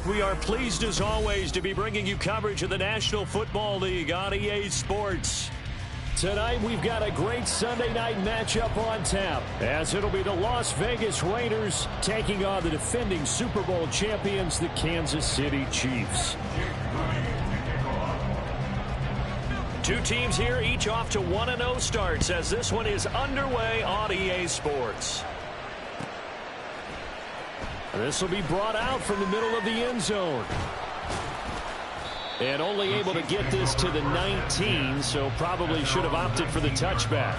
We are pleased as always to be bringing you coverage of the National Football League on EA Sports. Tonight we've got a great Sunday night matchup on tap, as it'll be the Las Vegas Raiders taking on the defending Super Bowl champions, the Kansas City Chiefs. Two teams here, each off to 1-0 starts, as this one is underway on EA Sports. This will be brought out from the middle of the end zone. And only able to get this to the 19, so probably should have opted for the touchback.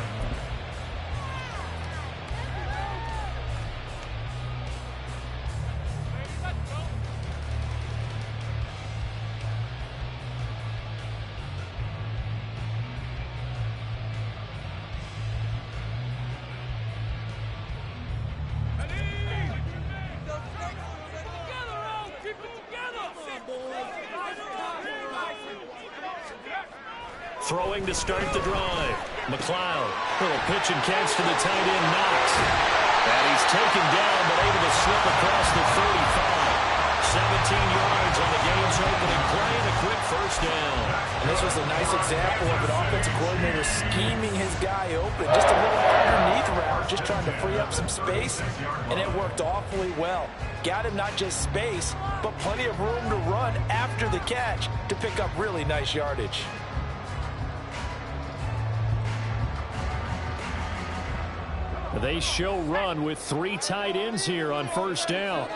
Throwing to start the drive. McLeod. Little pitch and catch to the tight end, Knox. And he's taken down, but able to slip across the 35. 17 yards on the game's opening play and a quick first down. And this was a nice example of an offensive coordinator scheming his guy open. Just a little underneath route, just trying to free up some space, and it worked awfully well. Got him not just space, but plenty of room to run after the catch to pick up really nice yardage. They show run with three tight ends here on first down.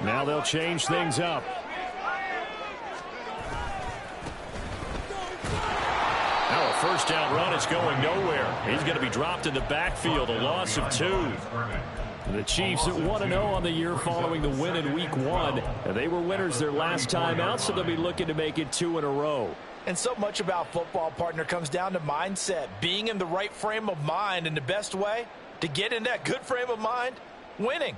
Now they'll change things up. Now a first down run is going nowhere. He's going to be dropped in the backfield, a loss of 2. The Chiefs at 1-0 on the year following the win in Week 1. They were winners their last time out, so they'll be looking to make it 2 in a row. And so much about football, partner, comes down to mindset. Being in the right frame of mind, and the best way to get in that good frame of mind, winning.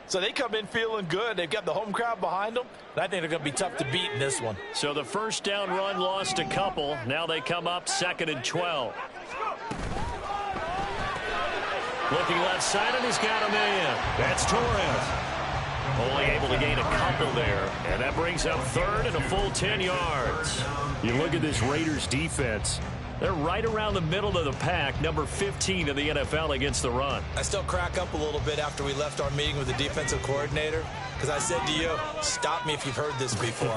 So they come in feeling good. They've got the home crowd behind them, and I think they're going to be tough to beat in this one. So the first down run lost a couple. Now they come up 2nd and 12. Looking left side, and he's got a man. That's Torres. Only able to gain a couple there. And that brings up 3rd and a full 10 yards. You look at this Raiders defense. They're right around the middle of the pack, number 15 in the NFL against the run. I still crack up a little bit after we left our meeting with the defensive coordinator, because I said to you, stop me if you've heard this before.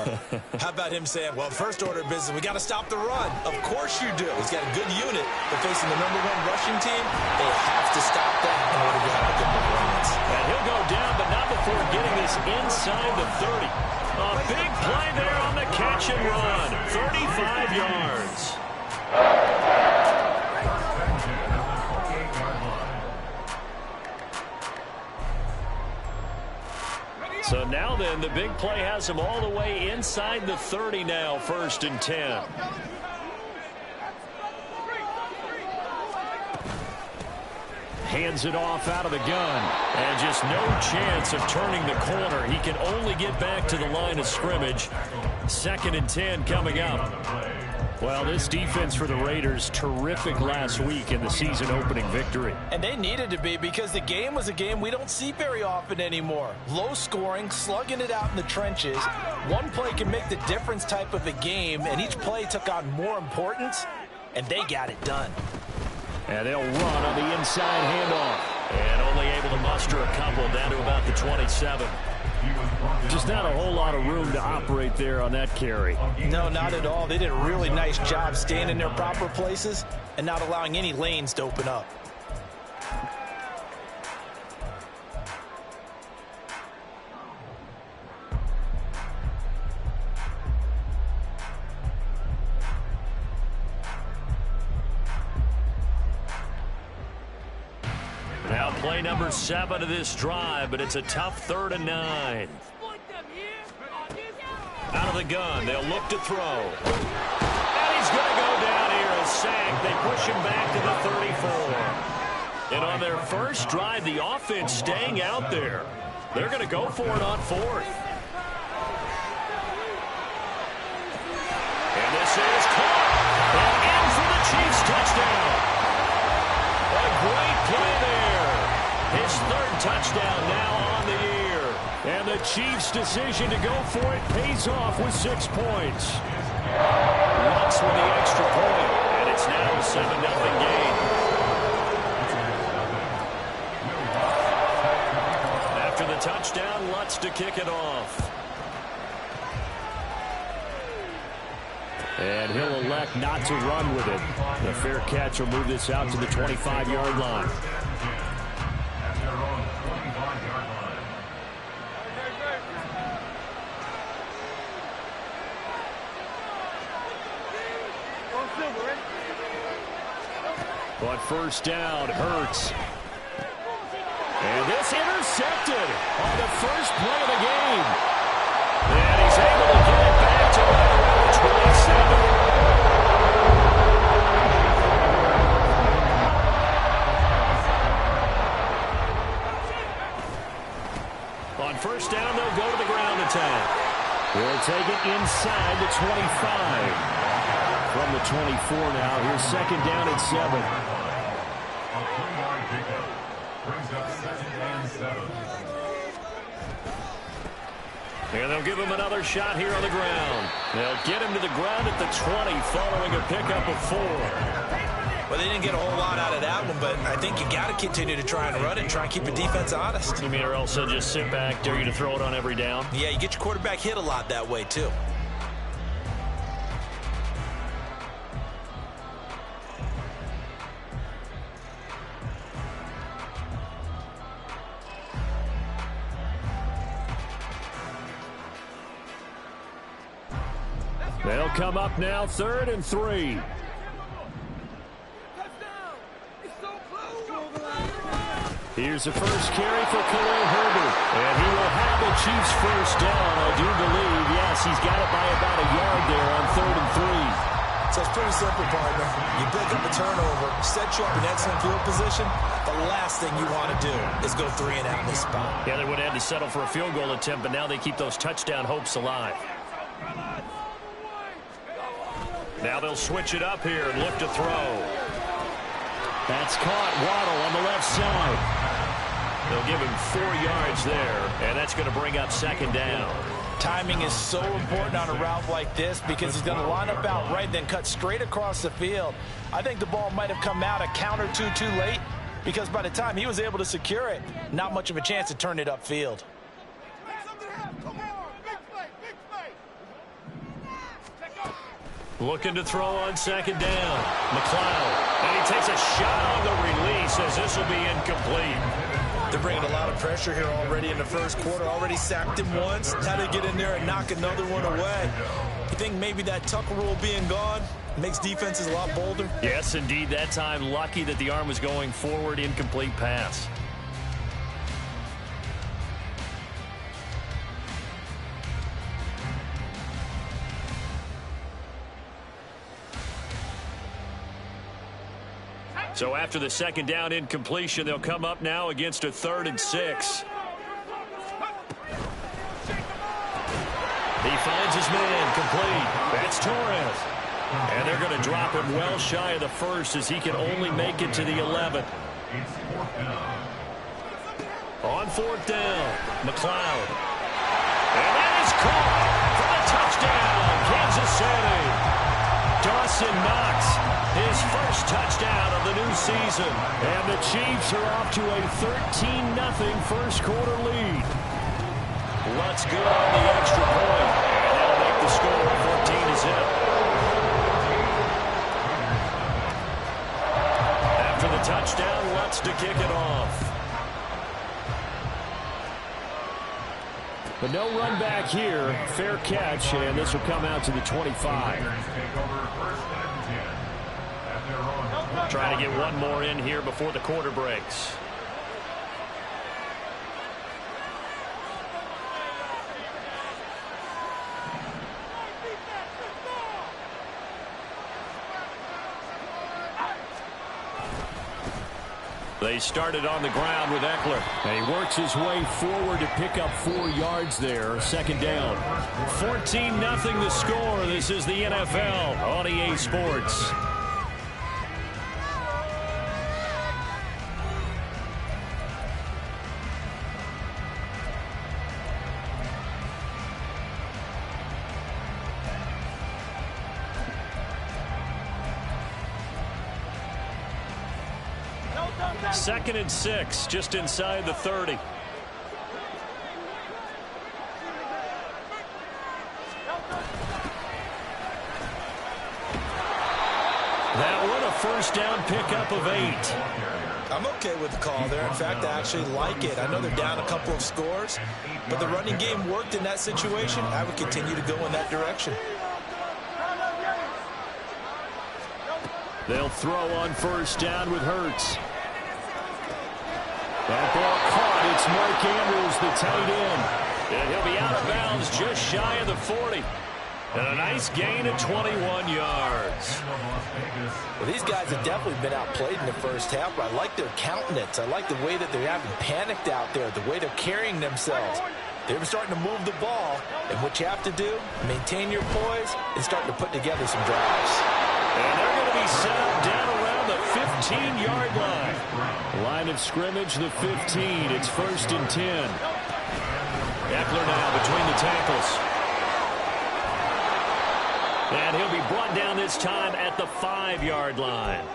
How about him saying, well, first order of business, we got to stop the run. Of course you do. He's got a good unit, but facing the #1 rushing team, they have to stop that in order to have a good performance. And he'll go down, but not before getting this inside the 30. A big play there on the catch and run. 35 yards. So now then, the big play has him all the way inside the 30 now, 1st and 10. Hands it off out of the gun. And just no chance of turning the corner. He can only get back to the line of scrimmage. 2nd and 10 coming up. Well, this defense for the Raiders, terrific last week in the season-opening victory. And they needed to be, because the game was a game we don't see very often anymore. Low scoring, slugging it out in the trenches. One play can make the difference type of a game, and each play took on more importance, and they got it done. And they'll run on the inside handoff. And only able to muster a couple down to about the 27. Just not a whole lot of room to operate there on that carry. No, not at all. They did a really nice job staying in their proper places and not allowing any lanes to open up. Now play number 7 of this drive, but it's a tough 3rd and 9. Out of the gun, they'll look to throw. And he's going to go down here, a sack. They push him back to the 34. And on their first drive, the offense staying out there. They're going to go for it on 4th. And this is caught. And in for the Chiefs touchdown. A great play there. His 3rd touchdown now on the year. And the Chiefs' decision to go for it pays off with 6 points. Lutz with the extra point, and it's now a 7-0 game. After the touchdown, Lutz to kick it off. And he'll elect not to run with it. The fair catch will move this out to the 25-yard line. But first down, Hurts. And this intercepted on the first play of the game. And he's able to get it back to right around the 27. On first down, they'll go to the ground attack. They'll take it inside the 25. From the 24 now, here's second down at 7. And they'll give him another shot here on the ground. They'll get him to the ground at the 20 following a pickup of 4. Well, they didn't get a whole lot out of that one, but I think you got to continue to try and run it and try and keep your defense honest. You mean, or else they'll just sit back, dare you to throw it on every down? Yeah, you get your quarterback hit a lot that way, too. They'll come up now, 3rd and 3. Here's the first carry for Khalil Herbert. And he will have the Chiefs first down, I do believe. Yes, he's got it by about a yard there on 3rd and 3. So it's pretty simple, partner. You pick up a turnover, set you up in excellent field position. The last thing you want to do is go 3 and out in this spot. Yeah, they would have had to settle for a field goal attempt, but now they keep those touchdown hopes alive. Now they'll switch it up here and look to throw. That's caught. Waddle on the left side. They'll give him 4 yards there, and that's going to bring up second down. Timing is so important on a route like this because he's going to line up out right, then cut straight across the field. I think the ball might have come out a count or two too late because by the time he was able to secure it, not much of a chance to turn it upfield. Looking to throw on second down. McLeod. And he takes a shot on the release as this will be incomplete. They're bringing a lot of pressure here already in the first quarter. Already sacked him once. Had to get in there and knock another one away. You think maybe that Tucker rule being gone makes defenses a lot bolder? Yes, indeed. That time, lucky that the arm was going forward. Incomplete pass. So after the second down incompletion, they'll come up now against a 3rd and 6. He finds his man complete. That's Torres. And they're going to drop him well shy of the first as he can only make it to the 11th. On 4th down, McLeod. And that is caught for the touchdown, Kansas City. Dawson Knox, his first touchdown of the new season. And the Chiefs are off to a 13-0 first quarter lead. Lutz good on the extra point. And that'll make the score 14-0. After the touchdown, Lutz to kick it off. But no run back here. Fair catch, and this will come out to the 25. Trying to get one more in here before the quarter breaks. They started on the ground with Eckler. And he works his way forward to pick up 4 yards there. Second down. 14-0 the score. This is the NFL on EA Sports. 2nd and 6, just inside the 30. That one a first down pickup of 8. I'm okay with the call there. In fact, I actually like it. I know they're down a couple of scores, but the running game worked in that situation. I would continue to go in that direction. They'll throw on first down with Hurts. That ball caught. It's Mark Andrews, the tight end. And he'll be out of bounds just shy of the 40. And a nice gain of 21 yards. Well, these guys have definitely been outplayed in the first half, but I like their countenance. I like the way that they haven't panicked out there, the way they're carrying themselves. They're starting to move the ball, and what you have to do, maintain your poise, and start to put together some drives. And they're going to be set up down around the 15-yard line. Line of scrimmage, the 15. It's 1st and 10. Eckler now between the tackles. And he'll be brought down this time at the 5-yard line.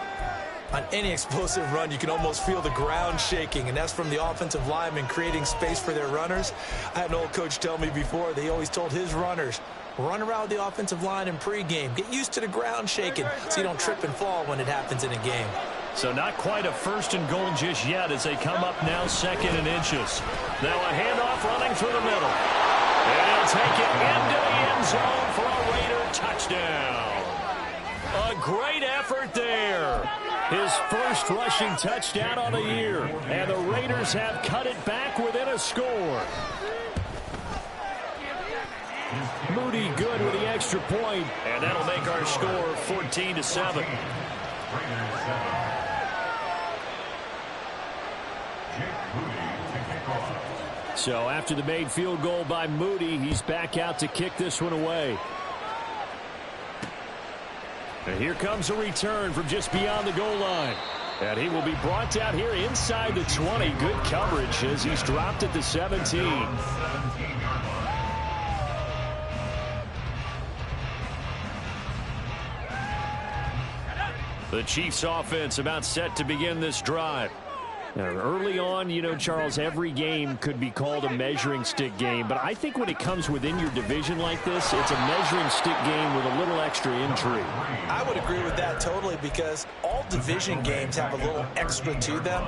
On any explosive run, you can almost feel the ground shaking, and that's from the offensive linemen creating space for their runners. I had an old coach tell me before, they always told his runners, run around the offensive line in pregame. Get used to the ground shaking so you don't trip and fall when it happens in a game. So not quite a 1st and goal just yet as they come up now 2nd and inches. Now a handoff running through the middle. And he'll take it into the end zone for a Raider touchdown. A great effort there. His first rushing touchdown on the year. And the Raiders have cut it back within a score. Moody good with the extra point, and that'll make our score 14-7. So after the made field goal by Moody, he's back out to kick this one away. And here comes a return from just beyond the goal line. And he will be brought down here inside the 20. Good coverage as he's dropped at the 17. The Chiefs offense about set to begin this drive. Now, early on, you know, Charles, every game could be called a measuring stick game. But I think when it comes within your division like this, it's a measuring stick game with a little extra intrigue. I would agree with that totally because all division games have a little extra to them.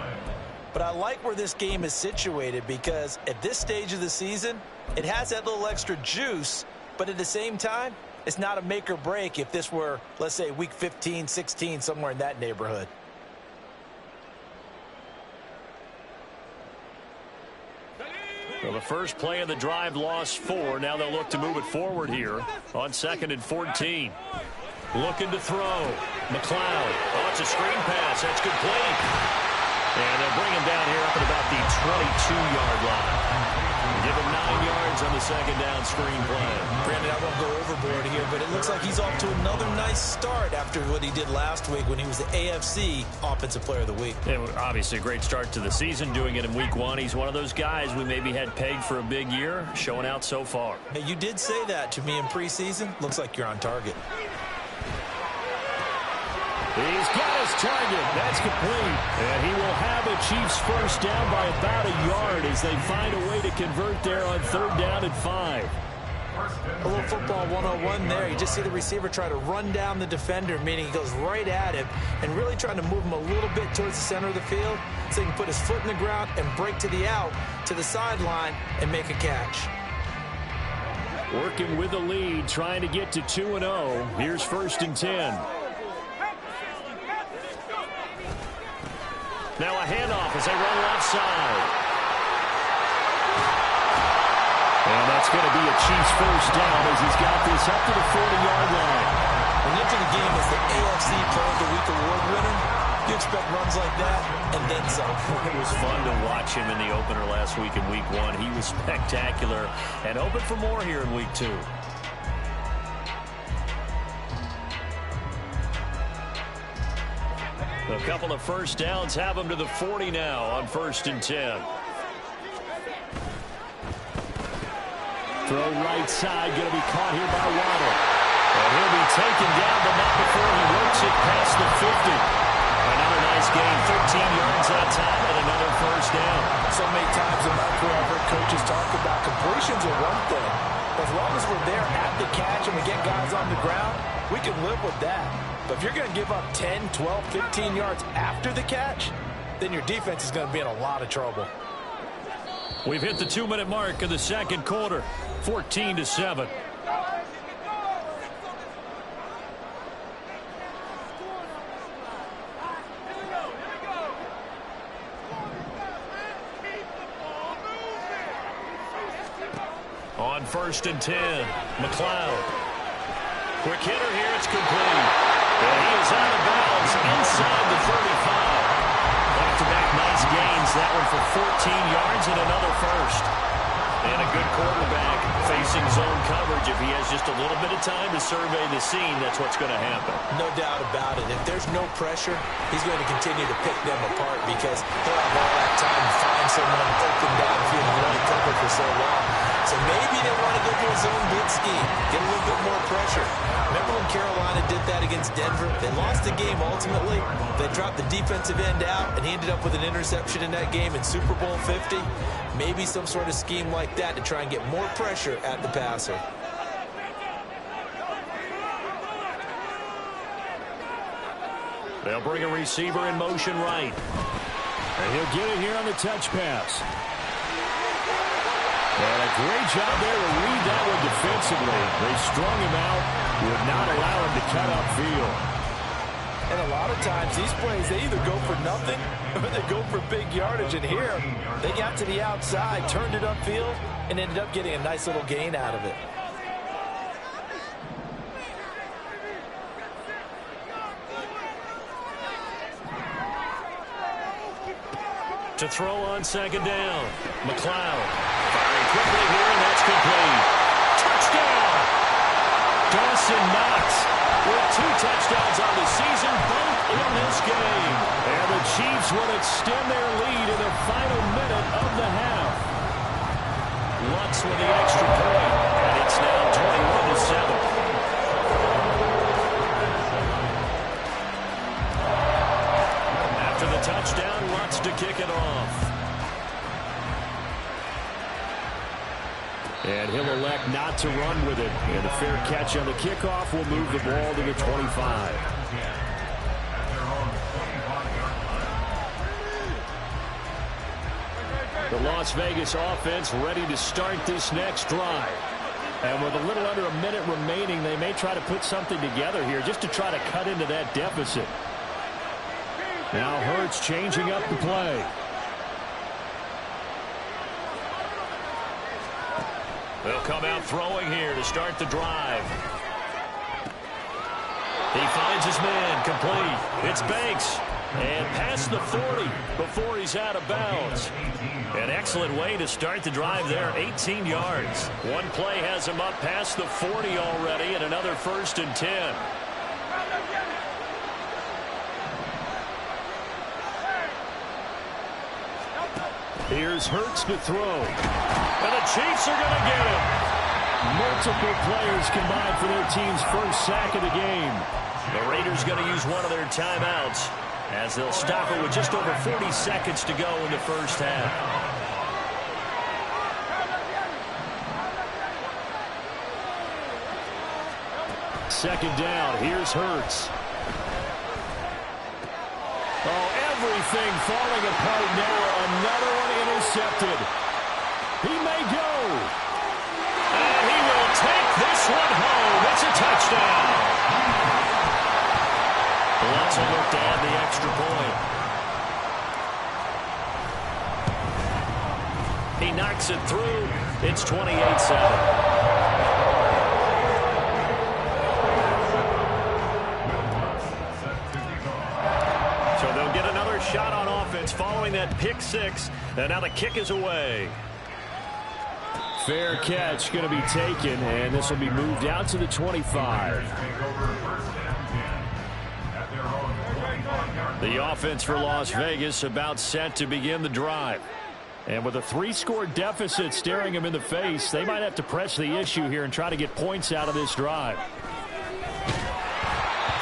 But I like where this game is situated because at this stage of the season, it has that little extra juice. But at the same time, it's not a make or break if this were, let's say, week 15, 16, somewhere in that neighborhood. Well, the first play of the drive lost 4. Now they'll look to move it forward here on 2nd and 14. Looking to throw. McLeod. Oh, it's a screen pass. That's complete. And they'll bring him down here up at about the 22-yard line. Give him 9 yards on the 2nd down screen play. Brandon, I won't go overboard here, but it looks like he's off to another nice start after what he did last week when he was the AFC Offensive Player of the Week. It was obviously a great start to the season, doing it in week 1. He's one of those guys we maybe had pegged for a big year, showing out so far. Hey, you did say that to me in preseason. Looks like you're on target. He's got his target. That's complete. And he will have the Chiefs first down by about a yard as they find a way to convert there on 3rd down and 5. A little football 101 there. You just see the receiver try to run down the defender, meaning he goes right at him and really trying to move him a little bit towards the center of the field so he can put his foot in the ground and break to the out, to the sideline, and make a catch. Working with the lead, trying to get to 2-0. Here's 1st and 10. Now a handoff as they run left side. And that's going to be a Chiefs first down as he's got this up to the 40-yard line. When you enter the game as the AFC Player of the Week award winner, you expect runs like that and then some. It was fun to watch him in the opener last week in week 1. He was spectacular and hoping for more here in week 2. A couple of first downs have him to the 40 now on 1st and 10. Throw right side, going to be caught here by Waddle. And he'll be taken down, but not before he works it past the 50. Another nice gain, 13 yards that time and another first down. So many times in my career, I've heard coaches talk about completions are one thing. As long as we're there at the catch and we get guys on the ground, we can live with that. But if you're going to give up 10, 12, 15 yards after the catch, then your defense is going to be in a lot of trouble. We've hit the 2-minute mark of the second quarter, 14-7. On 1st and 10, McLeod. Quick hitter here, it's complete. And he is out of bounds inside the 35. Back-to-back nice gains, that one for 14 yards and another first. And a good quarterback facing zone coverage. If he has just a little bit of time to survey the scene, that's what's going to happen. No doubt about it. If there's no pressure, he's going to continue to pick them apart because he'll have all that time to find someone open downfield and only cover for so long. So maybe they want to go to a zone blitz scheme, get a little bit more pressure. Remember when Carolina did that against Denver? They lost the game ultimately. They dropped the defensive end out, and he ended up with an interception in that game in Super Bowl 50. Maybe some sort of scheme like that to try and get more pressure at the passer. They'll bring a receiver in motion right. And he'll get it here on the touch pass. And a great job there to read that one defensively. They strung him out, would not allow him to cut upfield. And a lot of times, these plays, they either go for nothing or they go for big yardage. And here, they got to the outside, turned it upfield, and ended up getting a nice little gain out of it. To throw on 2nd down, McLeod. Firing quickly here, and that's complete. Touchdown! Dawson Knox with 2 touchdowns on the season, both in this game. And the Chiefs will extend their lead in the final minute of the half. Lutz with the extra point, and it's now 21-7. After the touchdown, Lutz to kick it off. And he'll elect not to run with it. And a fair catch on the kickoff will move the ball to the 25. The Las Vegas offense ready to start this next drive. And with a little under a minute remaining, they may try to put something together here just to try to cut into that deficit. Now Hurts changing up the play. They'll come out throwing here to start the drive. He finds his man, complete. It's Banks. And past the 40 before he's out of bounds. An excellent way to start the drive there, 18 yards. One play has him up past the 40 already, and another 1st and 10. Here's Hurts to throw. And the Chiefs are going to get him. Multiple players combined for their team's first sack of the game. The Raiders going to use one of their timeouts as they'll stop it with just over 40 seconds to go in the first half. Second down. Here's Hurts. Oh, everything falling apart now. Another one intercepted. He may go. And he will take this one home. It's a touchdown. Let's look to add the extra point. He knocks it through. It's 28-7. Shot on offense following that pick six, and now the kick is away. Fair catch going to be taken, and this will be moved out to the 25. The offense for Las Vegas about set to begin the drive. And with a 3-score deficit staring them in the face, they might have to press the issue here and try to get points out of this drive.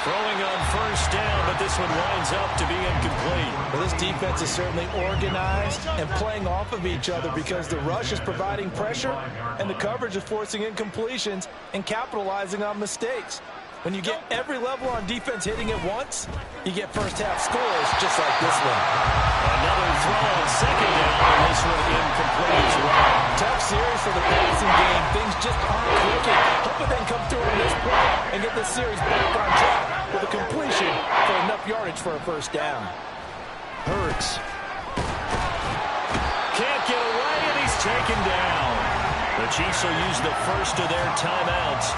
Throwing on first down, but this one winds up to be incomplete. Well, this defense is certainly organized and playing off of each other because the rush is providing pressure and the coverage is forcing incompletions and capitalizing on mistakes. When you get every level on defense hitting at once, you get first-half scores just like this one. Another throw on second down, and this one incomplete as well. Tough series for the passing game. Things just aren't clicking. Hope they can come through on this play and get this series back on track with a completion for enough yardage for a first down. Hurts. Can't get away, and he's taken down. The Chiefs will use the first of their timeouts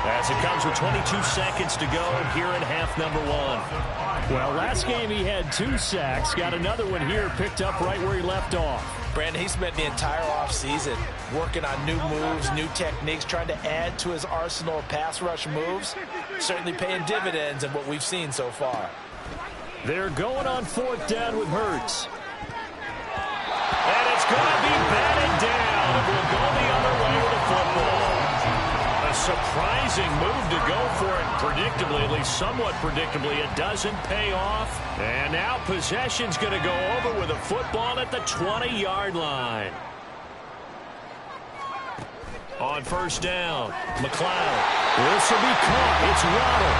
as it comes with 22 seconds to go here in half number one. Well, last game he had 2 sacks. Got another one here picked up right where he left off. Brandon, he spent the entire offseason working on new moves, new techniques, trying to add to his arsenal of pass rush moves. Certainly paying dividends in what we've seen so far. They're going on fourth down with Hurts. And it's going to be batted down. It will go the other way with the football. A surprising move to go for it. Predictably, at least somewhat predictably, it doesn't pay off. And now possession's going to go over with a football at the 20-yard line. On first down, McLeod. This will be caught. It's Waddle.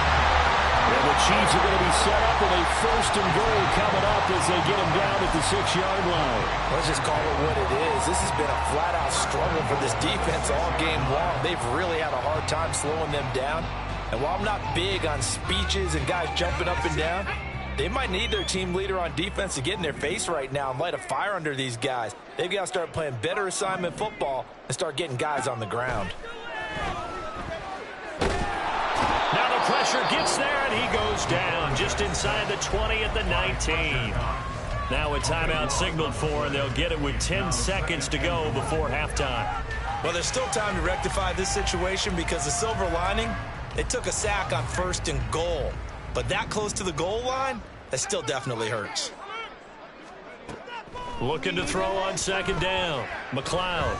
And the Chiefs are going to be set up with a first and goal coming up as they get him down at the 6-yard line. Let's just call it what it is. This has been a flat-out struggle for this defense all game long. They've really had a hard time slowing them down. And while I'm not big on speeches and guys jumping up and down, they might need their team leader on defense to get in their face right now and light a fire under these guys. They've got to start playing better assignment football and start getting guys on the ground. Now the pressure gets there, and he goes down just inside the 20 at the 19. Now a timeout signaled for, and they'll get it with 10 seconds to go before halftime. Well, there's still time to rectify this situation because the silver lining, they took a sack on first and goal. But that close to the goal line, that still definitely hurts. Looking to throw on second down. McLeod.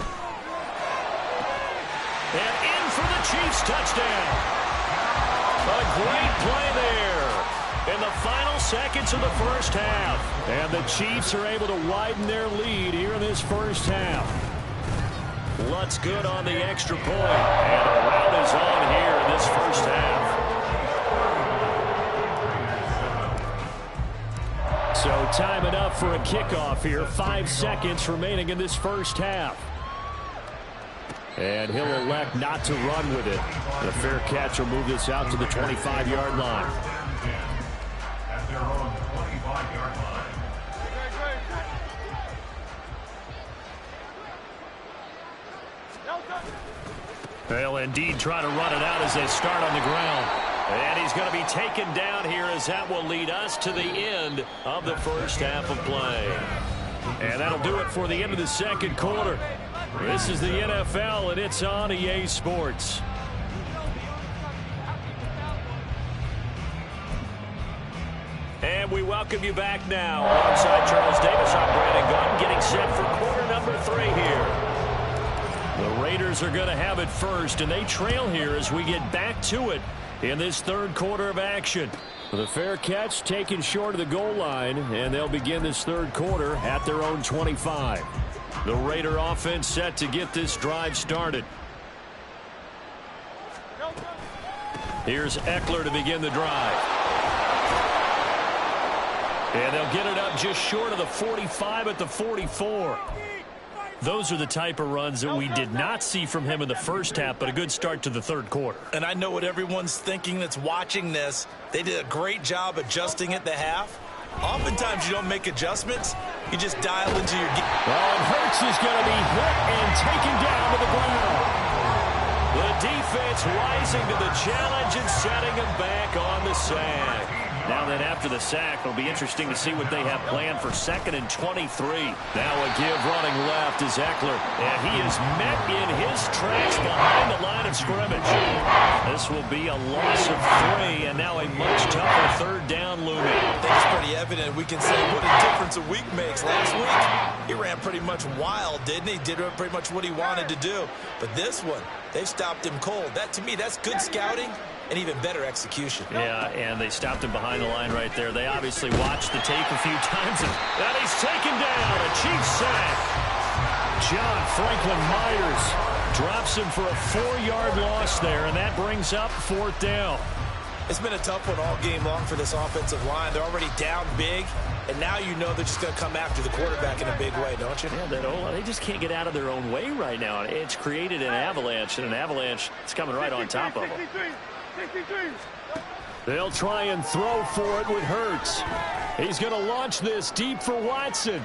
And in for the Chiefs touchdown. A great play there in the final seconds of the first half. And the Chiefs are able to widen their lead here in this first half. Lutz good on the extra point. And a rout is on here in this first half. So time it up for a kickoff here. 5 seconds remaining in this first half. And he'll elect not to run with it. The fair catch will move this out to the 25-yard line. They'll indeed try to run it out as they start on the ground. And he's going to be taken down here as that will lead us to the end of the first half of play. And that'll do it for the end of the second quarter. This is the NFL, and it's on EA Sports. And we welcome you back now. Alongside Charles Davis, I'm Brandon Gaudin, getting set for quarter number 3 here. The Raiders are going to have it first, and they trail here as we get back to it in this third quarter of action. The fair catch taken short of the goal line, and they'll begin this third quarter at their own 25. The Raider offense set to get this drive started. Here's Eckler to begin the drive. And they'll get it up just short of the 45 at the 44. Those are the type of runs that we did not see from him in the first half, but a good start to the third quarter. And I know what everyone's thinking that's watching this. They did a great job adjusting at the half. Oftentimes you don't make adjustments. You just dial into your game. Well, and Hurts is going to be hit and taken down to the ground. The defense rising to the challenge and setting him back on the sack. Now then, after the sack, it'll be interesting to see what they have planned for 2nd and 23. Now a give running left is Eckler, and he is met in his tracks behind the line of scrimmage. This will be a loss of 3, and now a much tougher third down looming. I think it's pretty evident. We can say what a difference a week makes. Last week, he ran pretty much wild, didn't he? Did pretty much what he wanted to do. But this one, they stopped him cold. That, to me, that's good scouting and even better execution. Yeah, and they stopped him behind the line right there. They obviously watched the tape a few times, and he's taken down. A Chiefs sack. John Franklin Myers drops him for a 4-yard loss there, and that brings up 4th down. It's been a tough one all game long for this offensive line. They're already down big, and now you know they're just going to come after the quarterback in a big way, don't you? Yeah, they just can't get out of their own way right now. It's created an avalanche, and an avalanche is coming right on top of them. They'll try and throw for it with Hurts. He's going to launch this deep for Watson.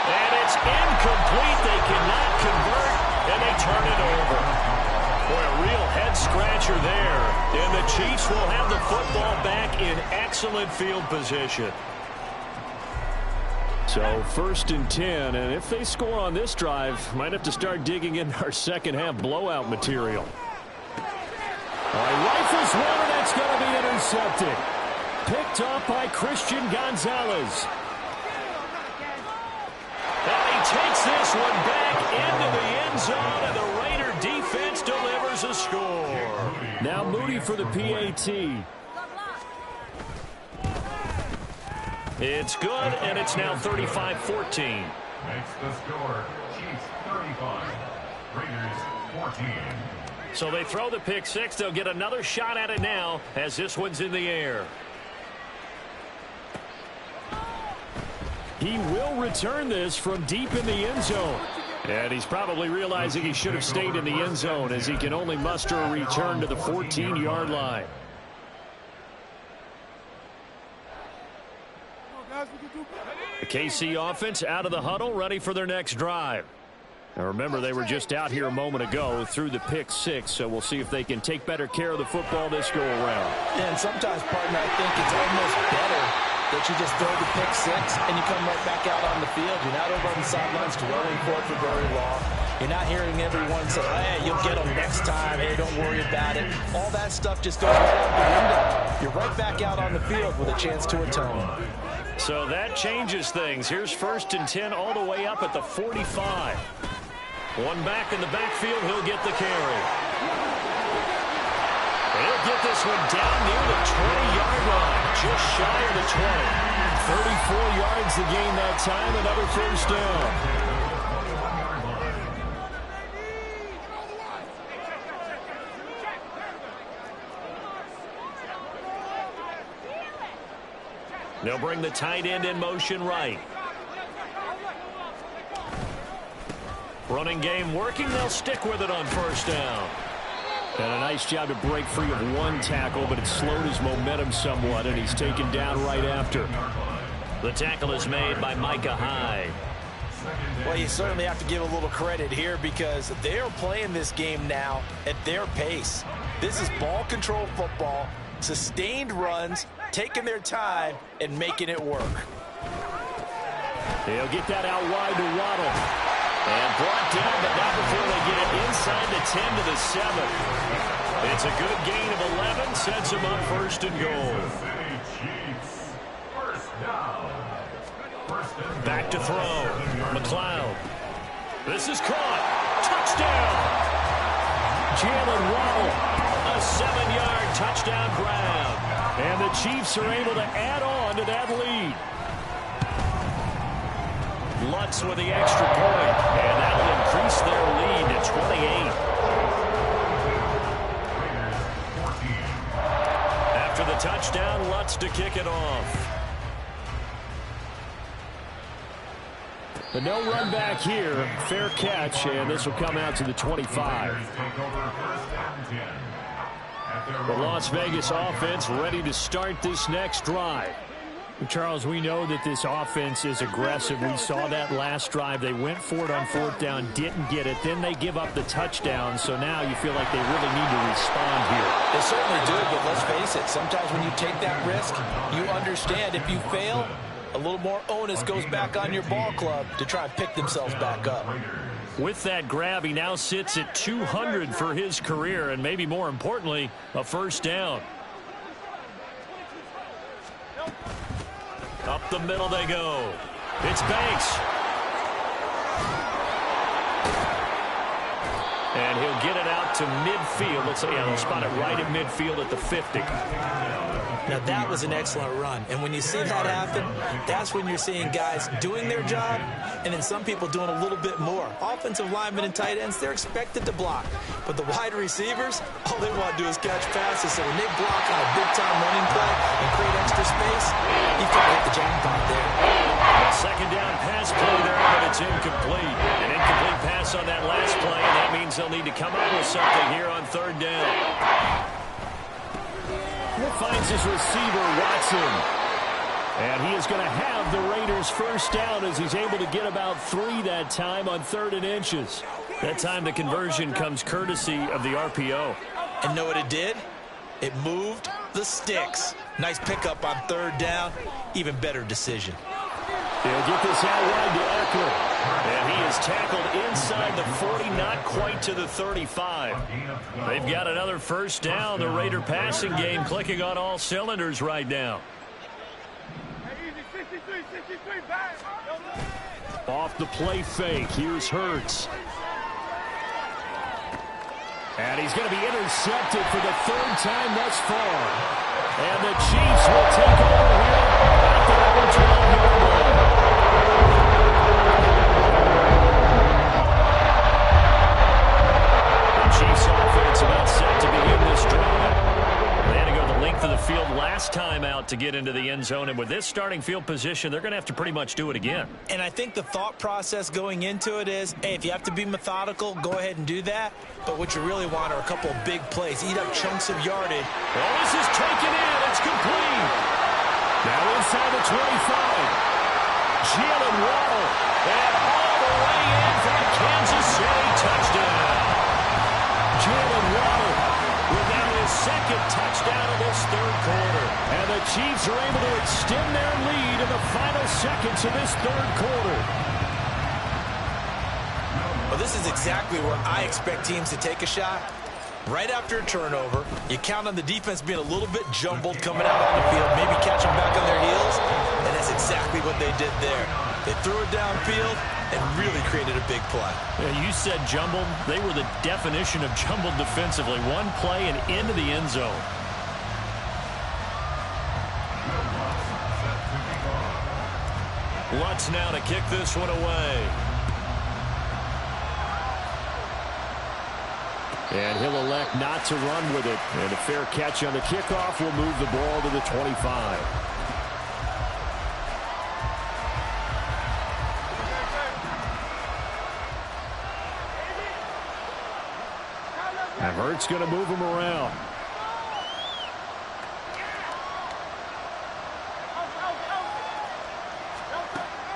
And it's incomplete. They cannot convert, and they turn it over. Boy, a real head-scratcher there. And the Chiefs will have the football back in excellent field position. So 1st and 10, and if they score on this drive, might have to start digging in our second-half blowout material. All right, rifles one, and it's going to be intercepted. Picked up by Christian Gonzalez. And he takes this one back into the end zone, and the Raider defense delivers a score. Now Moody for the PAT. It's good, and it's now 35-14. Makes the score Chiefs 35, Raiders 14. So they throw the pick six. They'll get another shot at it now as this one's in the air. He will return this from deep in the end zone. And he's probably realizing he should have stayed in the end zone as he can only muster a return to the 14-yard line. The KC offense out of the huddle, ready for their next drive. Now remember, they were just out here a moment ago through the pick six, so we'll see if they can take better care of the football this go-around. Yeah, and sometimes, partner, I think it's almost better that you just throw the pick six and you come right back out on the field. You're not over on the sidelines dwelling for it for very long. You're not hearing everyone say, hey, you'll get them next time. Hey, don't worry about it. All that stuff just goes right out the window. You're right back out on the field with a chance to atone. So that changes things. Here's 1st and 10 all the way up at the 45. One back in the backfield. He'll get the carry. He'll get this one down near the 20-yard line, just shy of the 20. 34 yards to gain that time, another 1st down. They'll bring the tight end in motion right. Running game working. They'll stick with it on 1st down. And a nice job to break free of one tackle, but it slowed his momentum somewhat, and he's taken down right after. The tackle is made by Micah Hyde. Well, you certainly have to give a little credit here because they're playing this game now at their pace. This is ball control football, sustained runs, taking their time, and making it work. He'll get that out wide to Waddle. And brought down, but not before they get it inside the 10 to the 7. It's a good gain of 11, sets him up 1st and goal. Back to throw. McLeod. This is caught. Touchdown. Jalen Waddle. A 7-yard touchdown grab. And the Chiefs are able to add on to that lead. Lutz with the extra point, and that will increase their lead to 28. After the touchdown, Lutz to kick it off. The no run back here, fair catch, and this will come out to the 25. The Las Vegas offense ready to start this next drive. Charles, we know that this offense is aggressive. We saw that last drive. They went for it on 4th down, didn't get it. Then they give up the touchdown, so now you feel like they really need to respond here. They certainly do, but let's face it. Sometimes when you take that risk, you understand if you fail, a little more onus goes back on your ball club to try and pick themselves back up. With that grab, he now sits at 200 for his career, and maybe more importantly, a 1st down. Up the middle they go. It's Banks. And he'll get it out to midfield. Let's say, they'll spot it right at midfield at the 50. Now, that was an excellent run. And when you see that happen, that's when you're seeing guys doing their job and then some people doing a little bit more. Offensive linemen and tight ends, they're expected to block. But the wide receivers, all they want to do is catch passes. So when they block on a big-time running play and create extra space, you can hit the jackpot there. A second down pass play there, but it's incomplete. An incomplete pass on that last play, and that means they'll need to come up with something here on third down. Finds his receiver, Watson. And he is going to have the Raiders first down as he's able to get about 3 that time on 3rd and inches. That time the conversion comes courtesy of the RPO. And know what it did? It moved the sticks. Nice pickup on 3rd down. Even better decision. He'll get this out wide to Eckler. And he is tackled inside the 40, not quite to the 35. They've got another first down. The Raider passing game clicking on all cylinders right now. Off the play fake. Here's Hurts. And he's going to be intercepted for the 3rd time thus far. And the Chiefs will take over here at the number 12-yard line. Chiefs offense about set to begin this drive. They had to go the length of the field last time out to get into the end zone, and with this starting field position, they're going to have to pretty much do it again. And I think the thought process going into it is, hey, if you have to be methodical, go ahead and do that. But what you really want are a couple of big plays, eat up chunks of yardage. Well, this is taken in. It's complete. Now inside the 25. Jalen Waddle, and all the way in for the Kansas City touchdown. Jalen Waddle with now his 2nd touchdown of this 3rd quarter. And the Chiefs are able to extend their lead in the final seconds of this 3rd quarter. Well, this is exactly where I expect teams to take a shot. Right after a turnover, you count on the defense being a little bit jumbled coming out on the field, maybe catch them back on their heels, and that's exactly what they did there. They threw it downfield and really created a big play. Yeah, you said jumbled. They were the definition of jumbled defensively. One play and into the end zone. Lutz now to kick this one away. And he'll elect not to run with it. And a fair catch on the kickoff will move the ball to the 25. And Hurts going to move him around.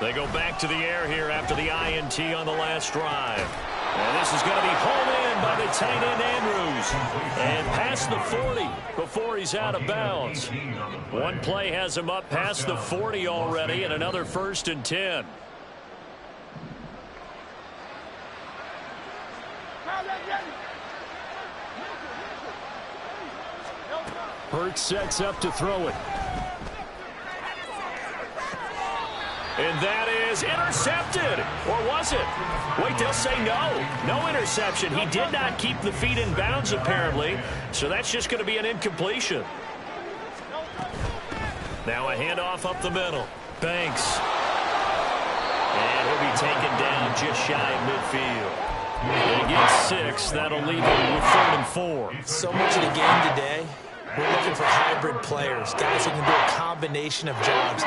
They go back to the air here after the INT on the last drive. And this is going to be hauled in by the tight end Andrews. And past the 40 before he's out of bounds. One play has him up past the 40 already, and another 1st and 10. Hurts sets up to throw it. And that is intercepted. Or was it? Wait, they'll say no. No interception. He did not keep the feet in bounds, apparently. So that's just going to be an incompletion. Now a handoff up the middle. Banks. And he'll be taken down just shy of midfield. And he gets 6. That'll leave him with 3rd and 4. So much of the game today, we're looking for hybrid players, guys who can do a combination of jobs.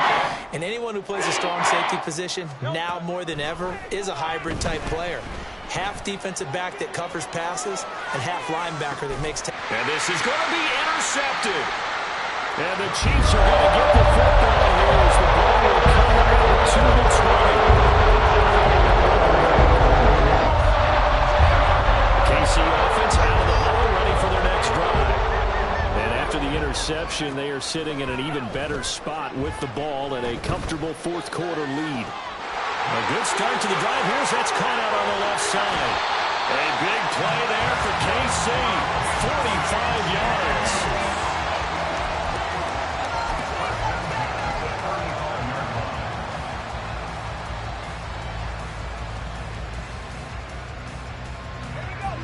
And anyone who plays a strong safety position, now more than ever, is a hybrid-type player. Half defensive back that covers passes, and half linebacker that makes tackles. And this is going to be intercepted. And the Chiefs are going to get the football here as the ball will come out to the 20. KC offense out of the hole, ready for their next drive. And after the interception, they are sitting in an even better spot with the ball and a comfortable 4th quarter lead. A good start to the drive. Here's that's caught out on the left side. A big play there for KC. 45 yards.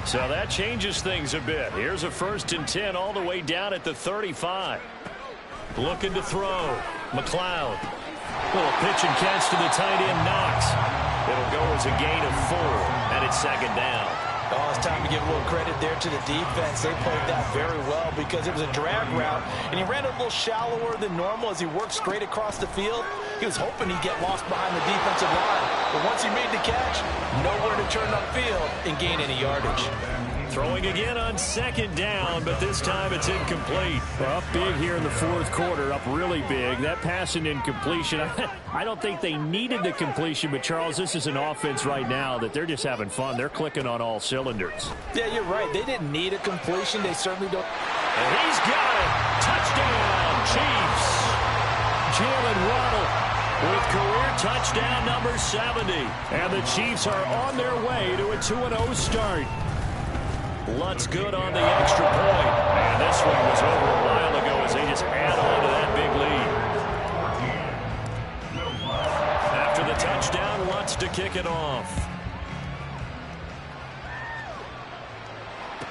So that changes things a bit. Here's a 1st and 10 all the way down at the 35. Looking to throw. McLeod. Little pitch and catch to the tight end, Knox. It'll go as a gain of 4, and it's 2nd down. Oh, it's time to give a little credit there to the defense. They played that very well because it was a drag route, and he ran a little shallower than normal as he worked straight across the field. He was hoping he'd get lost behind the defensive line, but once he made the catch, nowhere to turn upfield and gain any yardage. Throwing again on 2nd down, but this time it's incomplete. Up big here in the 4th quarter, up really big. That pass and incompletion, I don't think they needed the completion, but Charles, this is an offense right now that they're just having fun. They're clicking on all cylinders. Yeah, you're right. They didn't need a completion. They certainly don't. And he's got it. Touchdown, Chiefs. Jalen Waddle with career touchdown number 70. And the Chiefs are on their way to a 2-0 start. Lutz good on the extra point. And this one was over a while ago as they just add on to that big lead. After the touchdown, Lutz to kick it off.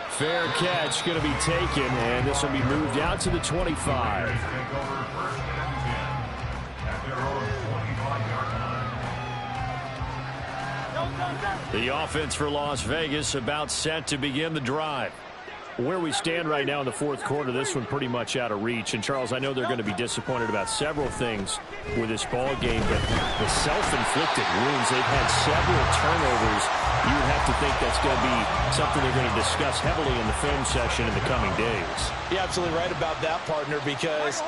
Fair catch going to be taken, and this will be moved out to the 25. The offense for Las Vegas about set to begin the drive. Where we stand right now in the 4th quarter, this one pretty much out of reach. And, Charles, I know they're going to be disappointed about several things with this ball game, but the self-inflicted wounds, they've had several turnovers. You would have to think that's going to be something they're going to discuss heavily in the film session in the coming days. You're absolutely right about that, partner, because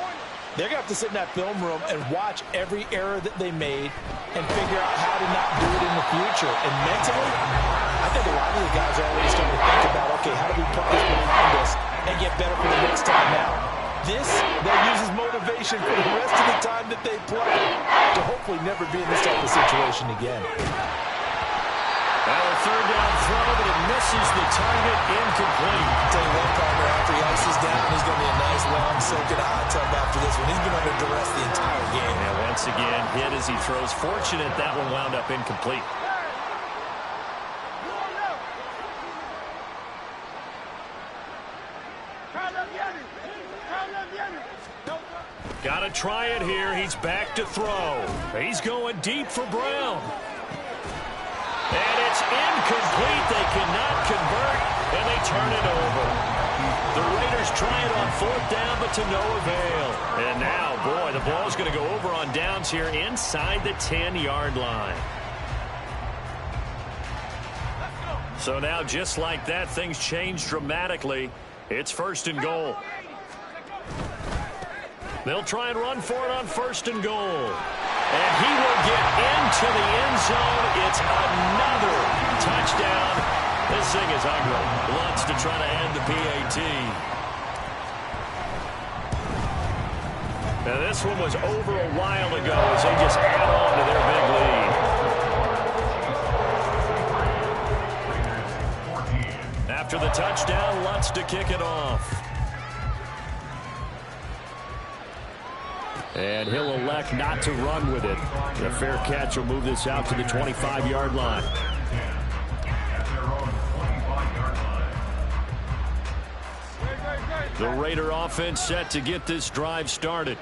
they're going to have to sit in that film room and watch every error that they made and figure out how to not do it in the future. And mentally, I think a lot of the guys are already starting to think about, okay, how do we put this behind us and get better for the next time now? This, they'll use as motivation for the rest of the time that they play to hopefully never be in this type of situation again. Well, a 3rd down throw, but it misses the target, incomplete. I'll tell you what, partner, after he ices down, he's going to be a nice, long, soaking hot tub after this one. He's been under duress the entire game. And once again, hit as he throws. Fortunate that one wound up incomplete. Got to try it here. He's back to throw. He's going deep for Brown. And it's incomplete. They cannot convert, and they turn it over. The Raiders try it on 4th down, but to no avail. And now, boy, the ball's going to go over on downs here inside the 10-yard line. So now, just like that, things change dramatically. It's 1st and goal. They'll try and run for it on 1st and goal. And he will get into the end zone. It's another touchdown. This thing is ugly. Lutz to try to end the PAT. Now this one was over a while ago as they just add on to their big lead. After the touchdown, Lutz to kick it off. And he'll elect not to run with it. A fair catch will move this out to the 25-yard line. The Raider offense set to get this drive started.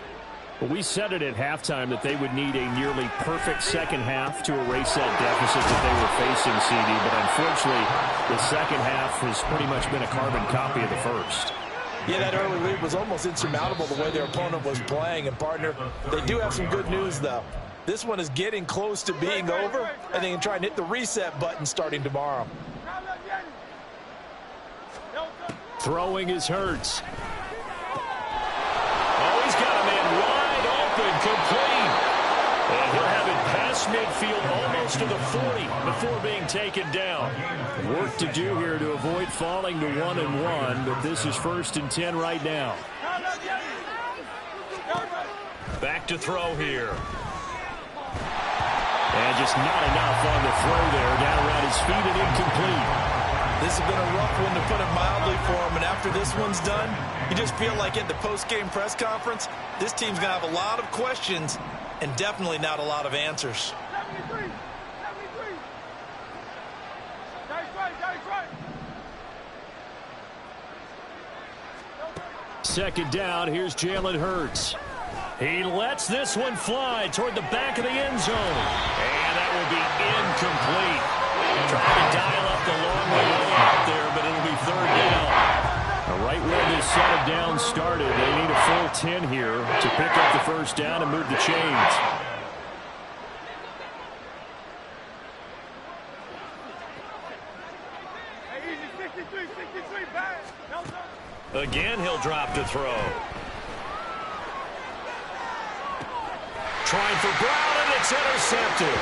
Well, we said it at halftime that they would need a nearly perfect second half to erase that deficit that they were facing, CD. But unfortunately, the second half has pretty much been a carbon copy of the first. Yeah, that early lead was almost insurmountable the way their opponent was playing. And, partner, they do have some good news, though. This one is getting close to being over, and they can try and hit the reset button starting tomorrow. Throwing is Hurts. Oh, he's got a man wide open, complete. And he'll have it past midfield almost to the 40 before being taken down. Work to do here to avoid falling to 1-1, but this is 1st and 10 right now. Back to throw here. And just not enough on the throw there. Down around his feet and incomplete. This has been a rough one, to put it mildly, for him. And after this one's done, you just feel like at the post-game press conference, this team's going to have a lot of questions and definitely not a lot of answers. Second down, here's Jalen Hurts. He lets this one fly toward the back of the end zone. And that will be incomplete. Trying to dial up the long way out there, but it'll be third down. Right where this set of downs started, they need a full 10 here to pick up the first down and move the chains. Again, he'll drop to throw. Trying for Brown, and it's intercepted.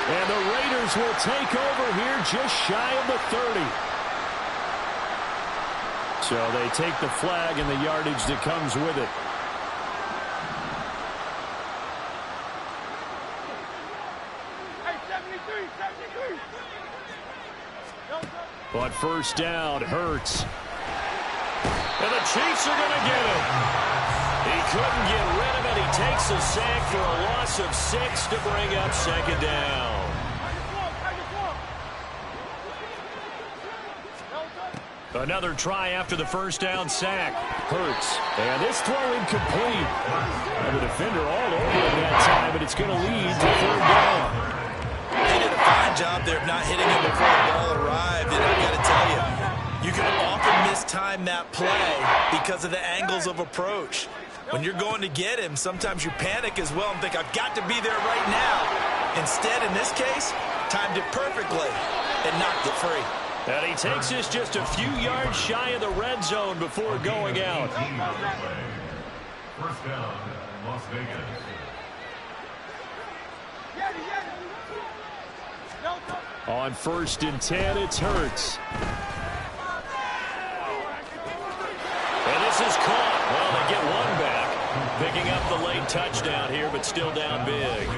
And the Raiders will take over here just shy of the 30. So they take the flag and the yardage that comes with it. But first down, Hurts. And the Chiefs are going to get him. He couldn't get rid of it. He takes a sack for a loss of 6 to bring up second down. Another try after the first down sack. Hurts. And this throw incomplete. And the defender all over him that time, but it's going to lead to third down. They did a fine job there of not hitting him before the ball arrived. And I got to tell you, you can often mistime that play because of the angles of approach. When you're going to get him, sometimes you panic as well and think, I've got to be there right now. Instead, in this case, timed it perfectly and knocked it free. And he takes us just a few yards shy of the red zone before going out. First down, Las Vegas. On 1st and 10, it's Hurts. And this is caught. Well, they get one back. Picking up the late touchdown here, but still down big.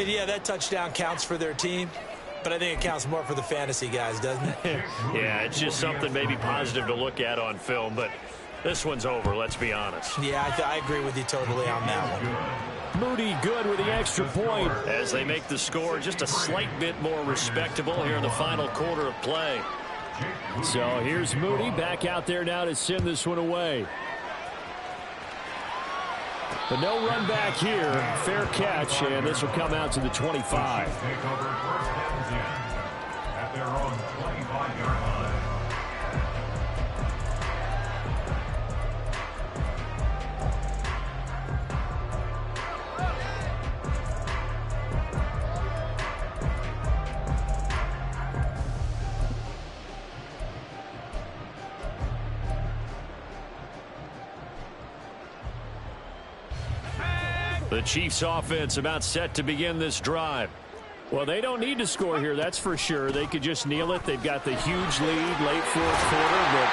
And yeah, that touchdown counts for their team. But I think it counts more for the fantasy guys, doesn't it? Yeah, it's just something maybe positive to look at on film, but this one's over, let's be honest. Yeah, I agree with you totally on that one. Moody good with the extra point as they make the score just a slight bit more respectable here in the final quarter of play. So here's Moody back out there now to send this one away. But no run back here. Fair catch, and this will come out to the 25. Take over first and 10 at their own 25-yard line. The Chiefs offense about set to begin this drive. Well, they don't need to score here, that's for sure. They could just kneel it. They've got the huge lead late fourth quarter, but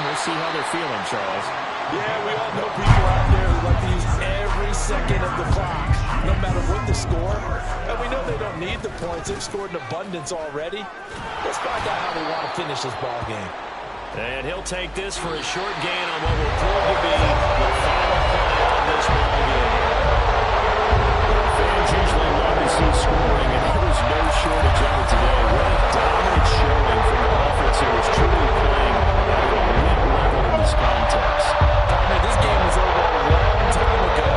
we'll see how they're feeling, Charles. Yeah, we all know people out there who like to use every second of the clock, no matter what the score. And we know they don't need the points. They've scored in abundance already. Let's find out how they want to finish this ball game. And he'll take this for a short gain on what will prove to be the final play of this ball game. Fans usually love to see scoring, and there was no shortage of it today. What a dominant showing from the offense who was truly playing at an elite level in this contest. Man, this game was over a long time ago,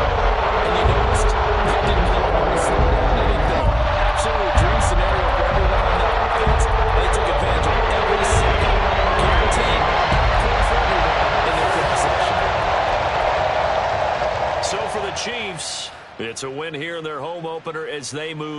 and you noticed they didn't want to slow down anything. Absolutely a dream scenario for everyone on that offense. They took advantage of every second. Guaranteed points for everyone in their possession. So for the Chiefs, it's a win here in their home opener as they move